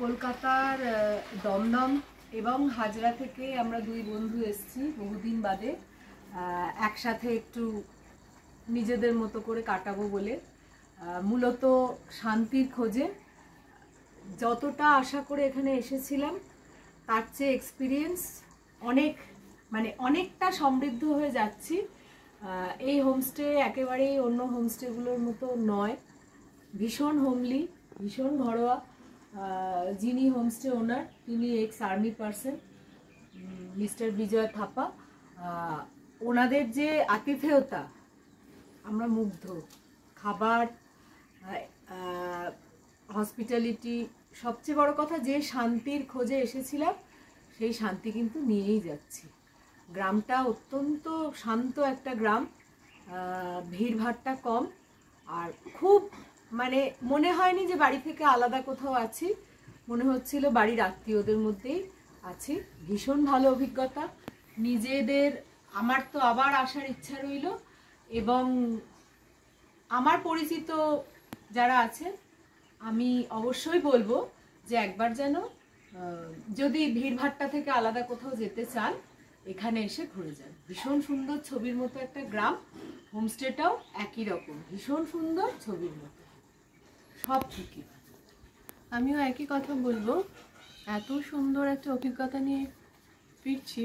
কলকাতার দমদম এবং হাজরা থেকে আমরা দুই বন্ধু এসেছি বহুদিন বাদে একসাথে একটু নিজেদের মতো করে কাটাবো বলে, মূলত শান্তির খোঁজে। যতটা আশা করে এখানে এসেছিলাম তার চেয়ে এক্সপিরিয়েন্স অনেকটা সমৃদ্ধ হয়ে যাচ্ছি। এই হোমস্টে একেবারেই অন্য হোমস্টেগুলোর মতো নয়, ভীষণ হোমলি, ভীষণ ঘরোয়া। যিনি হোমস্টে ওনার তিনি এক্স আর্মি পার্সন, মিস্টার বিজয় থাপা। ওনাদের যে আতিথেয়তা, আমরা মুগ্ধ। খাবার, হসপিটালিটি, সবচেয়ে বড় কথা যে শান্তির খোঁজে এসেছিলাম সেই শান্তি কিন্তু নিয়েই যাচ্ছি। গ্রামটা অত্যন্ত শান্ত একটা গ্রাম, ভিড়ভাড়টা কম, আর খুব মনে হয়নি যে বাড়ি থেকে আলাদা কোথাও আছি, মনে হচ্ছিল বাড়ির আত্মীয়দের মধ্যেই আছি। ভীষণ ভালো অভিজ্ঞতা। আমার তো আবার আসার ইচ্ছা রইল, এবং আমার পরিচিত যারা আছেন আমি অবশ্যই বলবো যে একবার যেন, যদি ভিড়ভাট্টা থেকে আলাদা কোথাও যেতে চান, এখানে এসে ঘুরে যান। ভীষণ সুন্দর, ছবির মতো একটা গ্রাম। হোমস্টেটাও একই রকম, ভীষণ সুন্দর, ছবির মতো, সব ঠিকই। আমিও একই কথা বলবো, এত সুন্দর একটা অভিজ্ঞতা নিয়ে ফিরছি।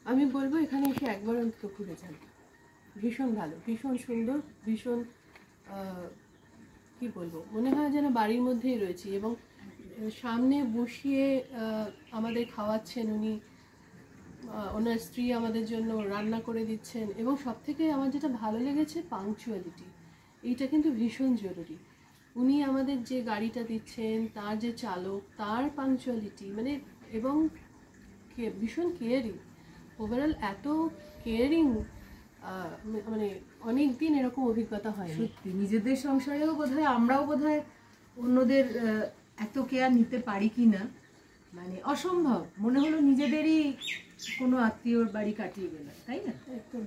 আমি বলবো এখানে এসে একবার অন্তত ঘুরে যান। ভীষণ ভালো, ভীষণ সুন্দর, ভীষণ কি বলবো, মনে হয় যেন বাড়ির মধ্যেই রয়েছি। এবং সামনে বসিয়ে আমাদের খাওয়াচ্ছেন উনি, ওনার স্ত্রী আমাদের জন্য রান্না করে দিচ্ছেন। এবং সব থেকে আমার যেটা ভালো লেগেছে, পাংচুয়ালিটি। এইটা কিন্তু ভীষণ জরুরি। উনি আমাদের যে গাড়িটা দিচ্ছেন, তার যে চালক, তার পাংচুয়ালিটি এবং ভীষণ কেয়ারিং। ওভারঅল এত কেয়ারিং অনেক দিন এরকম অভিজ্ঞতা হয়। সত্যি নিজেদের সংসারেও বোধহয় আমরাও বোধহয় অন্যদের এত কেয়ার নিতে পারি কি না, অসম্ভব। মনে হলো নিজেদেরই কোনো আত্মীয়র বাড়ি কাটিয়ে গেলাম, তাই না? একদম।